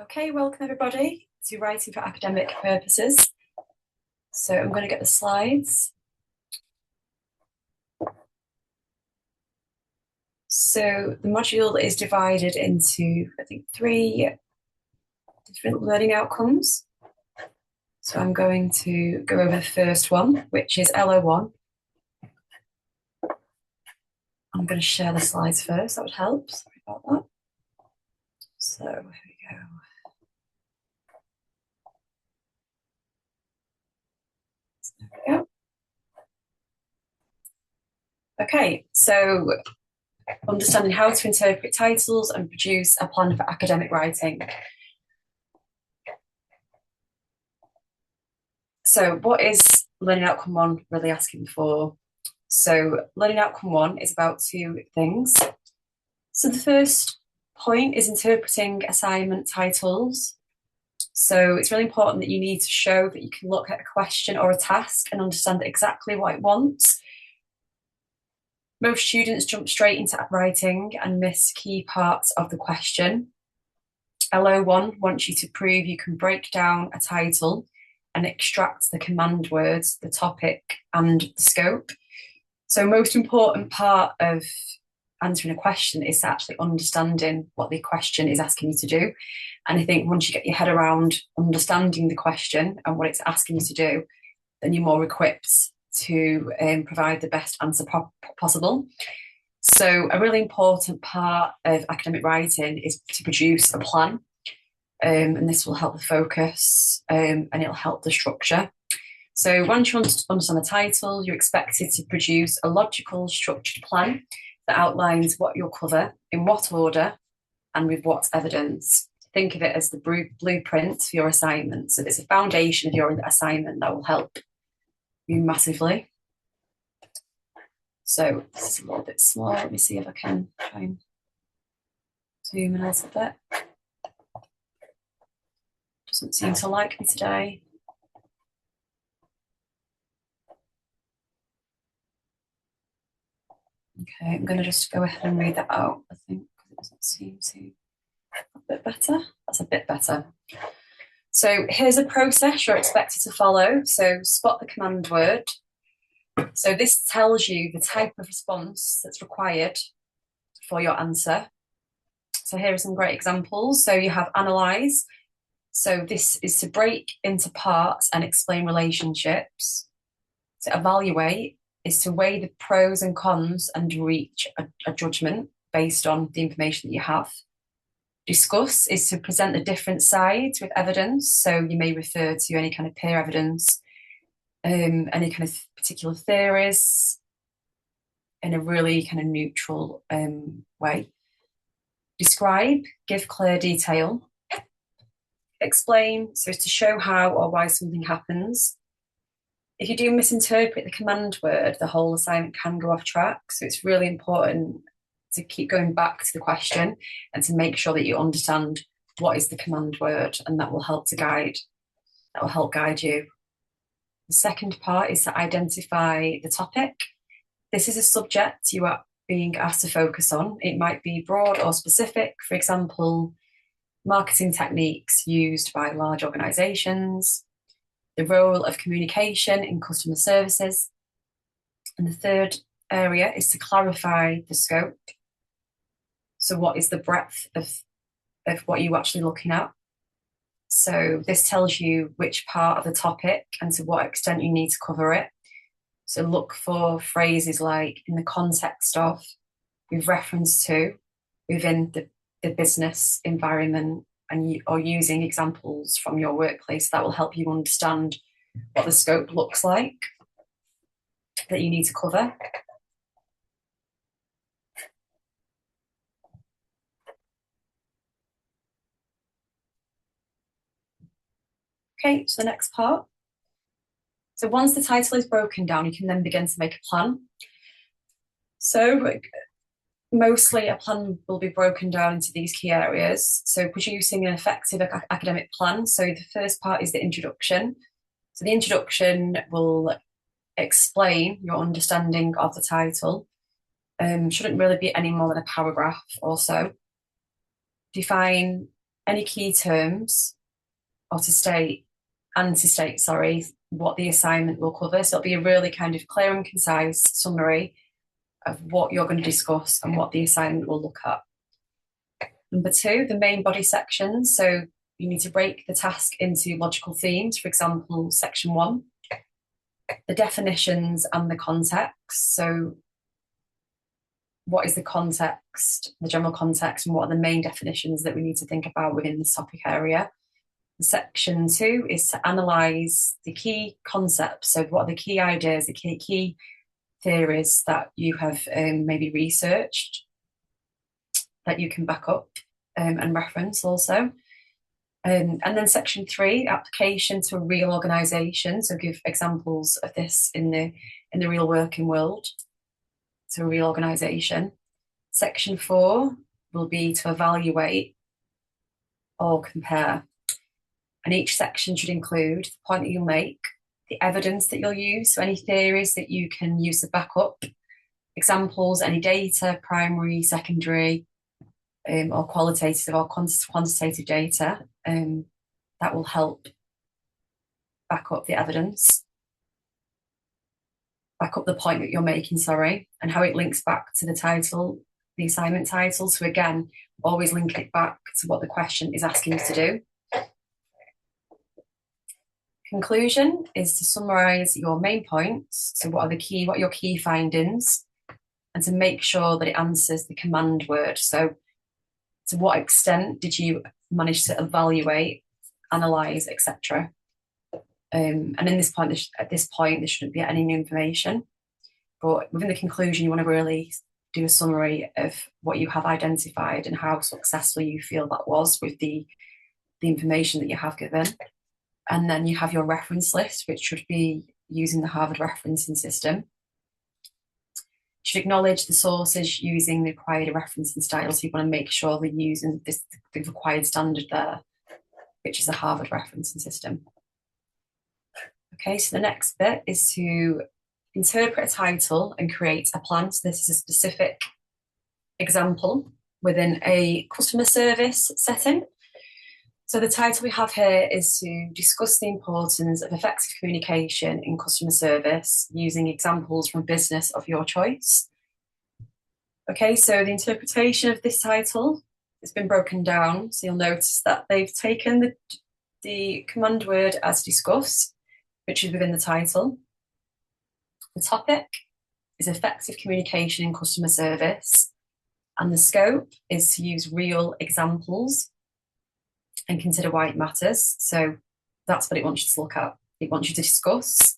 Okay, welcome everybody to Writing for Academic Purposes. So I'm going to get the slides. So the module is divided into, I think, 3 different learning outcomes. So I'm going to go over the first one, which is LO1. I'm going to share the slides first, that would help. Sorry about that. So here we go. There we go. Okay, so understanding how to interpret titles and produce a plan for academic writing. So what is Learning Outcome 1 really asking for? So Learning Outcome 1 is about 2 things. So the first point is interpreting assignment titles. So it's really important that you need to show that you can look at a question or a task and understand exactly what it wants. Most students jump straight into writing and miss key parts of the question. LO1 wants you to prove you can break down a title and extract the command words, the topic, and the scope. So most important part of answering a question is actually understanding what the question is asking you to do. And I think once you get your head around understanding the question and what it's asking you to do, then you're more equipped to provide the best answer possible. So a really important part of academic writing is to produce a plan. And this will help the focus and it'll help the structure. So once you understand the title, you're expected to produce a logical, structured plan that outlines what you'll cover, in what order, and with what evidence. Think of it as the blueprint for your assignment. So it's a foundation of your assignment that will help you massively. So this is a little bit small. Let me see if I can try and zoom in a little bit. Doesn't seem to like me today. Okay, I'm going to just go ahead and read that out, I think, because it doesn't seem to a bit better. That's a bit better. So here's a process you're expected to follow. So spot the command word. So this tells you the type of response that's required for your answer. So here are some great examples. So you have analyze. So this is to break into parts and explain relationships. To evaluate is to weigh the pros and cons and reach a judgment based on the information that you have. Discuss is to present the different sides with evidence. So you may refer to any kind of peer evidence, any kind of particular theories in a really kind of neutral way. Describe, give clear detail. Explain, so as to show how or why something happens. If you do misinterpret the command word, the whole assignment can go off track. So it's really important to keep going back to the question and to make sure that you understand what is the command word, and that will help guide you. The second part is to identify the topic. This is a subject you are being asked to focus on. It might be broad or specific. For example, marketing techniques used by large organizations, the role of communication in customer services. And the third area is to clarify the scope. So what is the breadth of what you're actually looking at? So this tells you which part of the topic and to what extent you need to cover it. So look for phrases like in the context of, with reference to, within the business environment, or using examples from your workplace. That will help you understand what the scope looks like that you need to cover. Okay, so the next part. So once the title is broken down, you can then begin to make a plan. So mostly a plan will be broken down into these key areas. So producing an effective academic plan. So the first part is the introduction. So the introduction will explain your understanding of the title. Shouldn't really be any more than a paragraph or so. Define any key terms, or to state what the assignment will cover. So it'll be a really kind of clear and concise summary of what you're going to discuss and what the assignment will look at. Number 2, the main body sections. So you need to break the task into logical themes. For example, section 1, the definitions and the context. So what is the context, the general context, and what are the main definitions that we need to think about within this topic area? Section 2 is to analyse the key concepts. So what are the key ideas, the key theories that you have maybe researched that you can back up and reference also. And then section 3, application to a real organisation. So give examples of this in the real working world, to a real organisation. Section 4 will be to evaluate or compare. And each section should include the point that you'll make, the evidence that you'll use, so any theories that you can use to back up, examples, any data, primary, secondary, or qualitative or quantitative data that will help back up the evidence, back up the point that you're making, and how it links back to the title, the assignment title. So again, always link it back to what the question is asking us to do. Conclusion is to summarise your main points. So what are your key findings, and to make sure that it answers the command word. So to what extent did you manage to evaluate, analyse, etc. And at this point, there shouldn't be any new information. But within the conclusion, you want to really do a summary of what you have identified and how successful you feel that was with the information that you have given. And then you have your reference list, which should be using the Harvard referencing system. You should acknowledge the sources using the required referencing style. So you want to make sure they're using the required standard there, which is a Harvard referencing system. Okay, so the next bit is to interpret a title and create a plan. So this is a specific example within a customer service setting. So the title we have here is to discuss the importance of effective communication in customer service using examples from business of your choice. Okay, so the interpretation of this title has been broken down. So you'll notice that they've taken the command word as discuss, which is within the title. The topic is effective communication in customer service, and the scope is to use real examples and consider why it matters. So that's what it wants you to look at. It wants you to discuss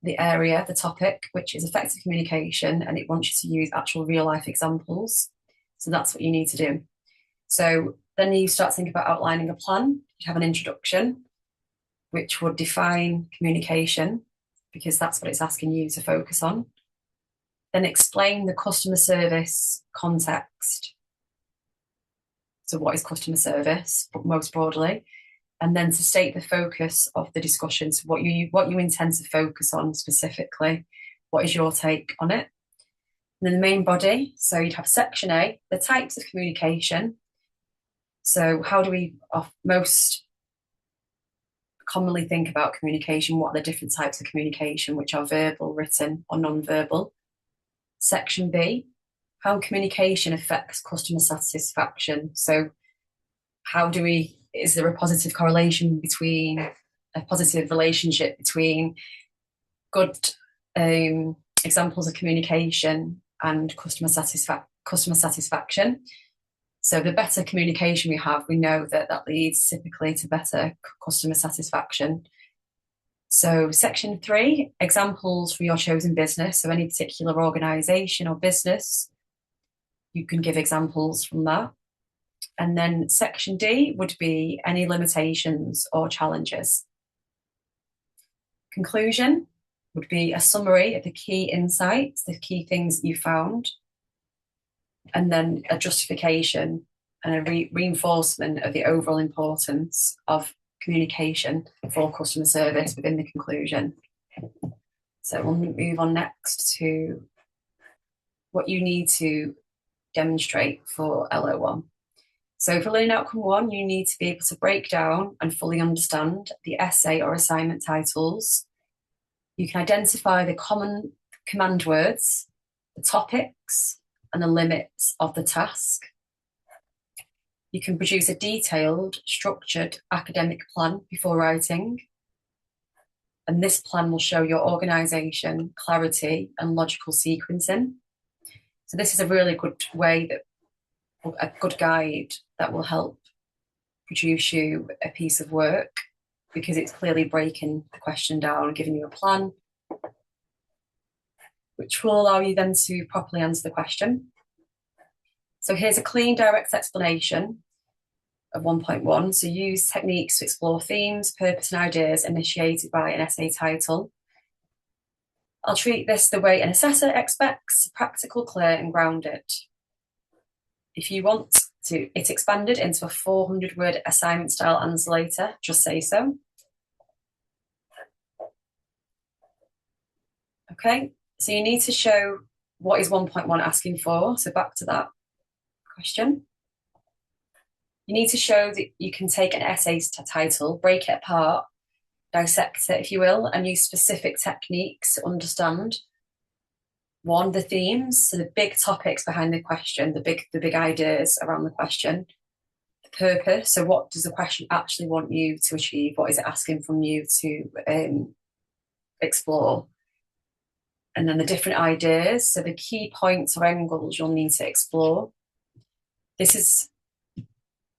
the area, the topic, which is effective communication, and it wants you to use actual real life examples. So that's what you need to do. So then you start thinking about outlining a plan. You have an introduction, which would define communication, because that's what it's asking you to focus on. Then explain the customer service context. So what is customer service, most broadly? And then to state the focus of the discussion, so what you intend to focus on specifically. What is your take on it? And then the main body, so you'd have section A, the types of communication. So how do we most commonly think about communication? What are the different types of communication, which are verbal, written, or non-verbal? Section B, how communication affects customer satisfaction. So is there a positive correlation between, a positive relationship between good examples of communication and customer satisfaction? So the better communication we have, we know that leads typically to better customer satisfaction. So section 3, examples for your chosen business. So any particular organisation or business, you can give examples from that. And then section D would be any limitations or challenges. Conclusion would be a summary of the key insights, the key things you found, and then a justification and a reinforcement of the overall importance of communication for customer service within the conclusion. So we'll move on next to what you need to demonstrate for LO1. So for learning outcome 1, you need to be able to break down and fully understand the essay or assignment titles. You can identify the common command words, the topics, and the limits of the task. You can produce a detailed, structured academic plan before writing. And this plan will show your organisation, clarity, and logical sequencing. So this is a really good way, a good guide that will help produce you a piece of work, because it's clearly breaking the question down, giving you a plan, which will allow you then to properly answer the question. So here's a clean, direct explanation of 1.1. So use techniques to explore themes, purpose, and ideas initiated by an essay title. I'll treat this the way an assessor expects: practical, clear, and grounded. If you want it expanded into a 400-word assignment style answer later, just say so. Okay, so you need to show what is 1.1 asking for. So back to that question. You need to show that you can take an essay's title, break it apart, dissect it, if you will, and use specific techniques to understand, one, the themes, so the big topics behind the question, the big ideas around the question, the purpose, so what does the question actually want you to achieve? What is it asking from you to explore? And then the different ideas, so the key points or angles you'll need to explore. This is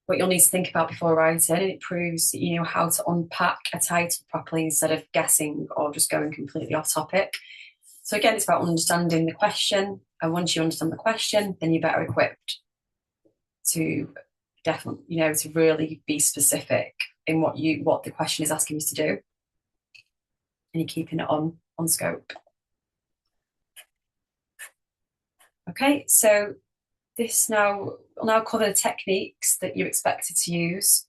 what you'll need to think about before writing, and it proves that you know how to unpack a title properly instead of guessing or just going completely off topic. So again, it's about understanding the question, and once you understand the question, then you're better equipped to definitely, to really be specific in what the question is asking you to do, and you're keeping it on scope. Okay, so this will now cover the techniques that you're expected to use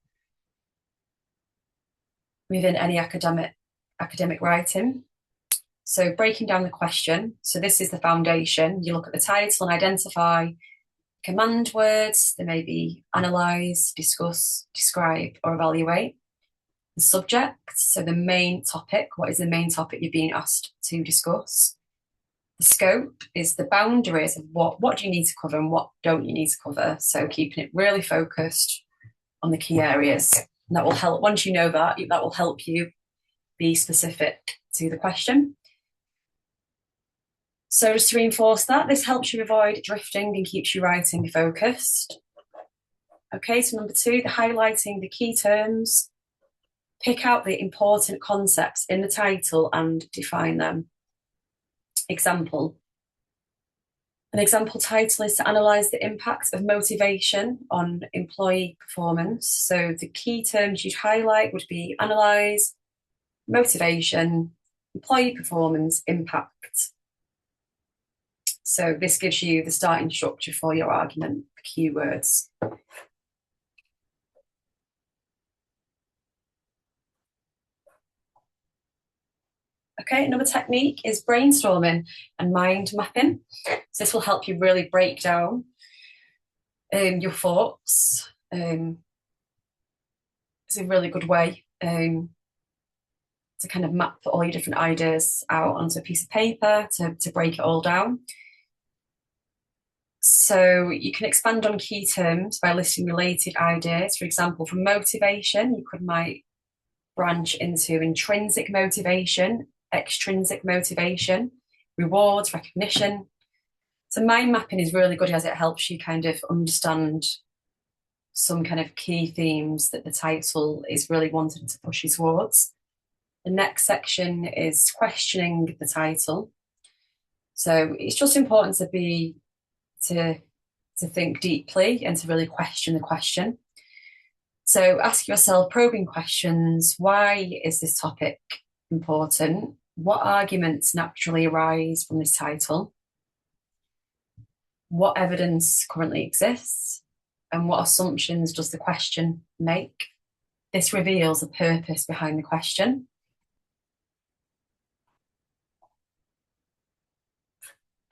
within any academic writing. So breaking down the question. So this is the foundation. You look at the title and identify command words. They may be analyse, discuss, describe, or evaluate. The subject, so the main topic. What is the main topic you're being asked to discuss? The scope is the boundaries of what do you need to cover and what don't you need to cover. So keeping it really focused on the key areas. And that will help, once you know that will help you be specific to the question. So just to reinforce that, this helps you avoid drifting and keeps you writing focused. Okay, so number 2, the highlighting the key terms. Pick out the important concepts in the title and define them. Example. An example title is to analyse the impact of motivation on employee performance. So the key terms you'd highlight would be analyse, motivation, employee performance, impact. So this gives you the starting structure for your argument, the keywords. Okay, another technique is brainstorming and mind mapping. So this will help you really break down your thoughts. It's a really good way to kind of map all your different ideas out onto a piece of paper to break it all down. So you can expand on key terms by listing related ideas. For example, for motivation, you might branch into intrinsic motivation, extrinsic motivation, rewards, recognition. So mind mapping is really good as it helps you kind of understand some kind of key themes that the title is really wanting to push you towards. The next section is questioning the title. So it's just important to think deeply and to really question the question. So ask yourself probing questions. Why is this topic important? What arguments naturally arise from this title? What evidence currently exists? And what assumptions does the question make? This reveals the purpose behind the question.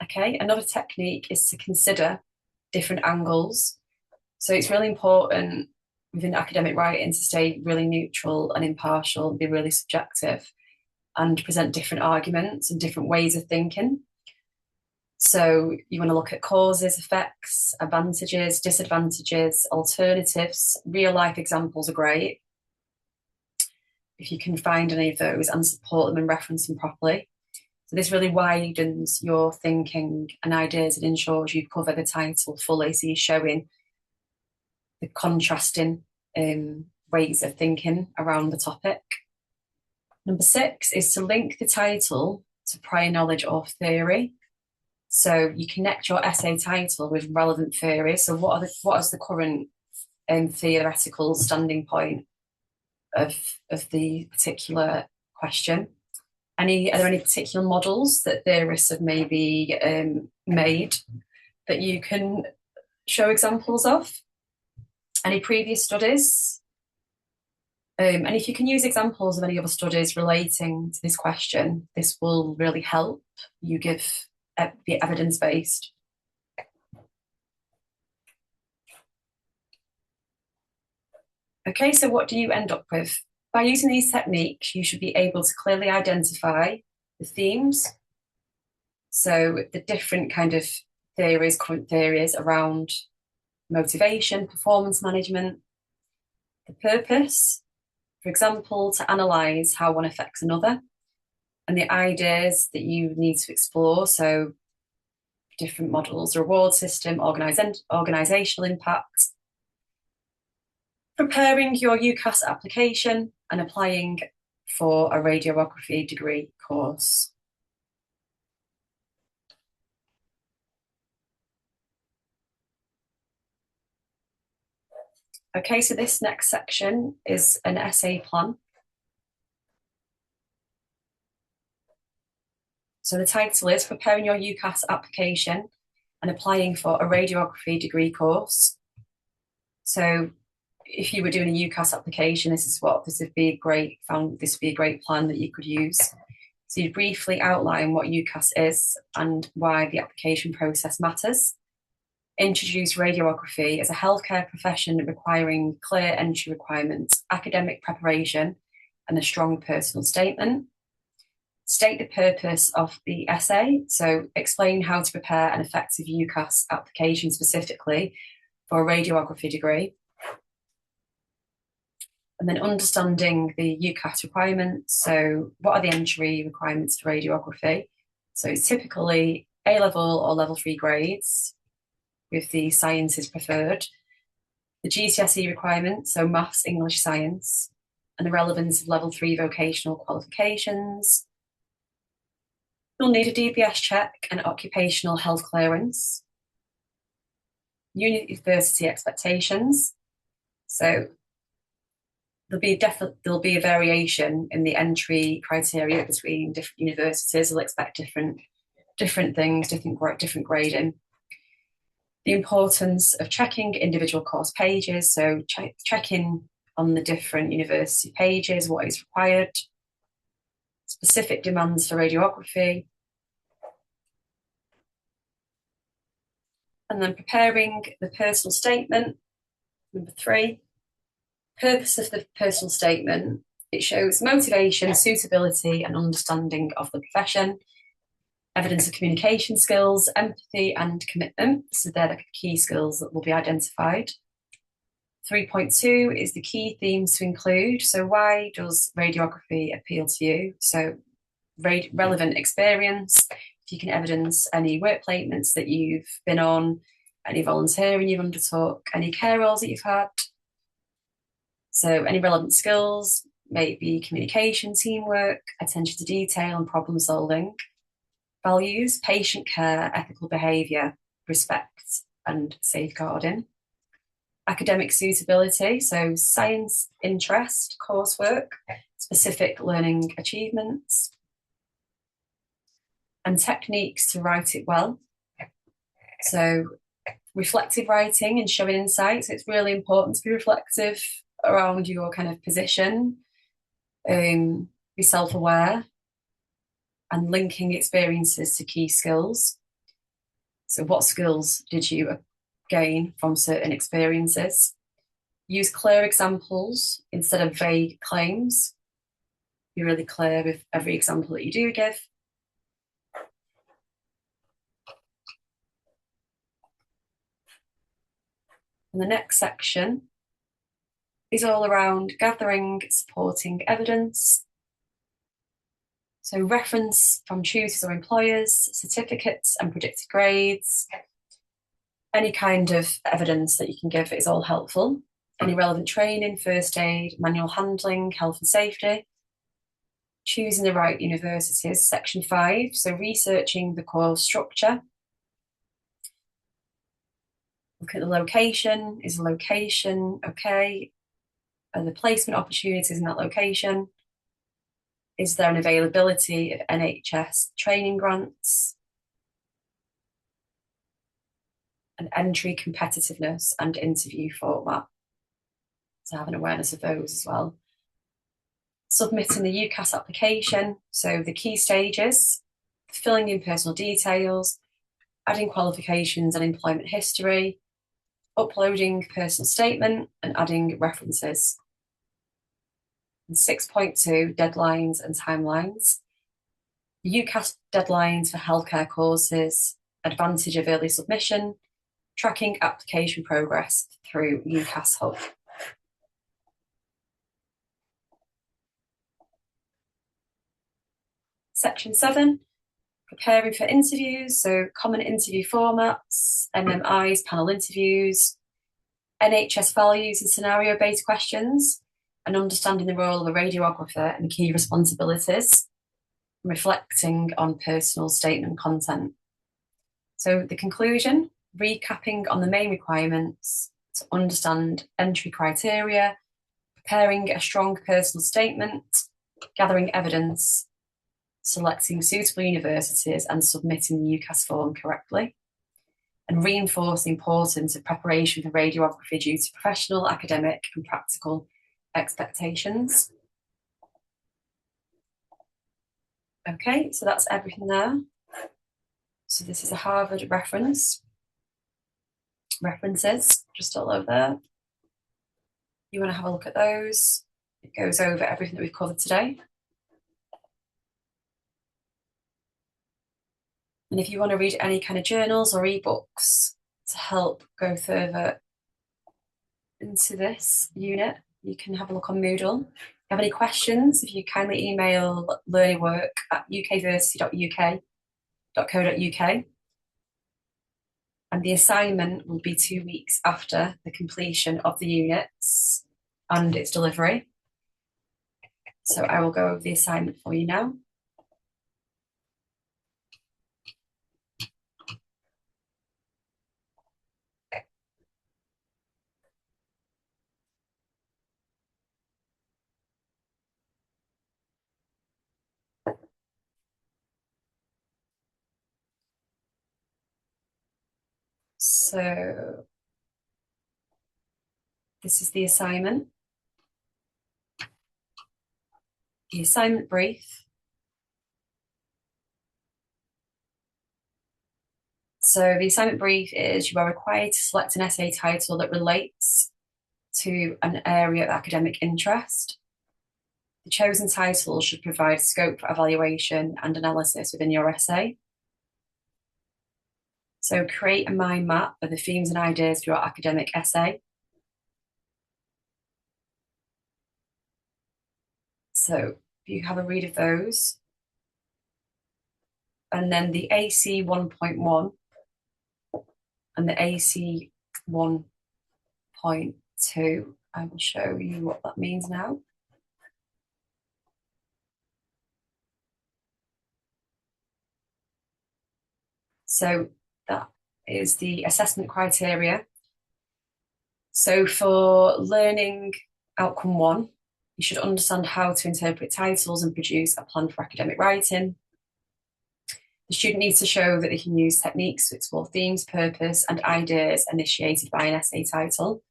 Okay, another technique is to consider different angles. So it's really important within academic writing to stay really neutral and impartial and be really subjective and present different arguments and different ways of thinking. So you want to look at causes, effects, advantages, disadvantages, alternatives. Real life examples are great if you can find any of those and support them and reference them properly. So this really widens your thinking and ideas and ensures you cover the title fully. So you're showing the contrasting ways of thinking around the topic. Number 6 is to link the title to prior knowledge or theory. So you connect your essay title with relevant theory. So what is the current theoretical standing point of the particular question? Are there any particular models that theorists have maybe made that you can show examples of? Any previous studies? And if you can use examples of any other studies relating to this question, this will really help you be evidence-based. Okay, so what do you end up with? By using these techniques, you should be able to clearly identify the themes. So the different kind of current theories around motivation, performance management, the purpose, for example, to analyse how one affects another, and the ideas that you need to explore. So different models, reward system, organisational impact. Preparing your UCAS application and applying for a radiography degree course. Okay, so this next section is an essay plan. So the title is Preparing Your UCAS Application and Applying for a Radiography Degree Course. So if you were doing a UCAS application, this would be a great plan that you could use. So you briefly outline what UCAS is and why the application process matters. Introduce radiography as a healthcare profession requiring clear entry requirements, academic preparation, and a strong personal statement. State the purpose of the essay. So explain how to prepare an effective UCAS application specifically for a radiography degree. And then understanding the UCAS requirements. So what are the entry requirements for radiography? So it's typically A-level or level 3 grades with the sciences preferred. The GCSE requirements, so maths, English, science, and the relevance of level 3 vocational qualifications. You'll need a DBS check and occupational health clearance. University expectations. So there'll be a variation in the entry criteria between different universities. They'll expect different things, different grading. The importance of checking individual course pages, so checking on the different university pages what is required. Specific demands for radiography. And then preparing the personal statement. Number 3. Purpose of the personal statement. It shows motivation, suitability, and understanding of the profession. Evidence of communication skills, empathy, and commitment. So they're the key skills that will be identified. 3.2 is the key themes to include. So why does radiography appeal to you? So relevant experience. If you can evidence any work placements that you've been on, any volunteering you've undertook, any care roles that you've had. So any relevant skills, maybe communication, teamwork, attention to detail, and problem solving. Values, patient care, ethical behaviour, respect, and safeguarding. Academic suitability, so science interest, coursework, specific learning achievements, and techniques to write it well. So reflective writing and showing insights. It's really important to be reflective around your kind of position, be self-aware, and linking experiences to key skills. So what skills did you gain from certain experiences. Use clear examples instead of vague claims. Be really clear with every example that you do give. And the next section is all around gathering supporting evidence. So reference from tutors or employers, certificates and predicted grades. Any kind of evidence that you can give is all helpful. Any relevant training, first aid, manual handling, health and safety. Choosing the right universities, section 5. So researching the course structure. Look at the location. Is the location okay? Are the placement opportunities in that location? Is there an availability of NHS training grants? And entry competitiveness and interview format. So have an awareness of those as well. Submitting the UCAS application. So the key stages, filling in personal details, adding qualifications and employment history, uploading personal statement and adding references. And 6.2, deadlines and timelines. UCAS deadlines for healthcare courses, advantage of early submission, tracking application progress through UCAS Hub. Section 7, preparing for interviews, so common interview formats, MMIs, panel interviews, NHS values and scenario-based questions, and understanding the role of a radiographer and key responsibilities, reflecting on personal statement content. So the conclusion, recapping on the main requirements to understand entry criteria, preparing a strong personal statement, gathering evidence, selecting suitable universities and submitting the UCAS form correctly, and reinforce the importance of preparation for radiography due to professional, academic and practical expectations. Okay, so that's everything there. So this is a Harvard references, just all over there. You want to have a look at those. It goes over everything that we've covered today. And if you want to read any kind of journals or ebooks to help go further into this unit, you can have a look on Moodle. If you have any questions, if you kindly email learningwork@ukversity.uk.co.uk. And the assignment will be 2 weeks after the completion of the units and its delivery. So I will go over the assignment for you now. So this is the assignment. The assignment brief. So the assignment brief is you are required to select an essay title that relates to an area of academic interest. The chosen title should provide scope for evaluation and analysis within your essay. So create a mind map of the themes and ideas for your academic essay. So you have a read of those. And then the AC 1.1 and the AC 1.2, I will show you what that means now. So that is the assessment criteria. So for learning outcome 1, you should understand how to interpret titles and produce a plan for academic writing. The student needs to show that they can use techniques to explore themes, purpose, and ideas initiated by an essay title.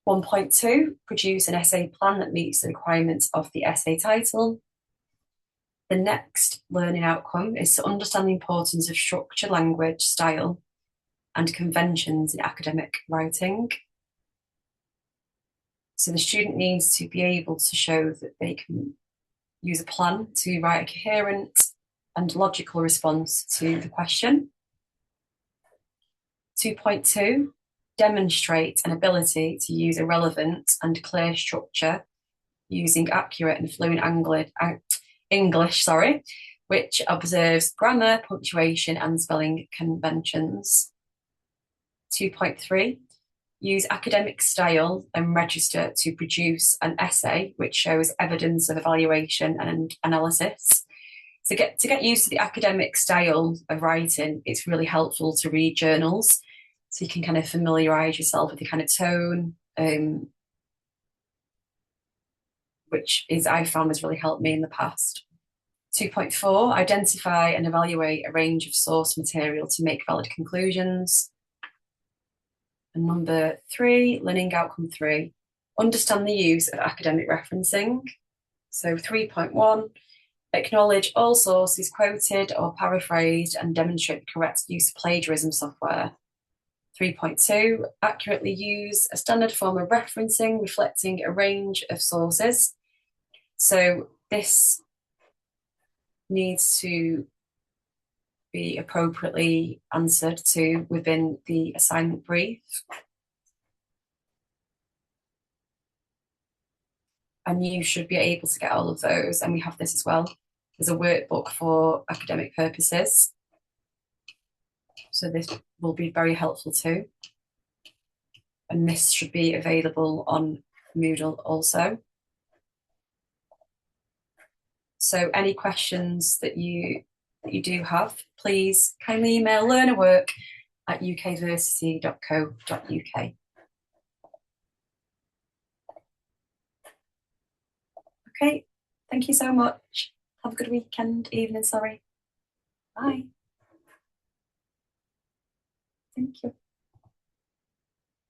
1.2, produce an essay plan that meets the requirements of the essay title. The next learning outcome is to understand the importance of structure, language, style, and conventions in academic writing. So the student needs to be able to show that they can use a plan to write a coherent and logical response to the question. 2.2, demonstrate an ability to use a relevant and clear structure using accurate and fluent English, which observes grammar, punctuation, and spelling conventions. 2.3, use academic style and register to produce an essay which shows evidence of evaluation and analysis. To get used to the academic style of writing, it's really helpful to read journals, so you can kind of familiarise yourself with the kind of tone, which I found has really helped me in the past. 2.4, identify and evaluate a range of source material to make valid conclusions. And number 3, learning outcome 3, understand the use of academic referencing. So 3.1, acknowledge all sources quoted or paraphrased and demonstrate the correct use of plagiarism software. 3.2, accurately use a standard form of referencing reflecting a range of sources. So this needs to be appropriately answered to within the assignment brief. And you should be able to get all of those. And we have this as well. There's a workbook for academic purposes. So this will be very helpful too. And this should be available on Moodle also. So any questions that you do have, please kindly email learnerwork@ukversity.co.uk. Okay, thank you so much. Have a good evening, sorry. Bye. Thank you.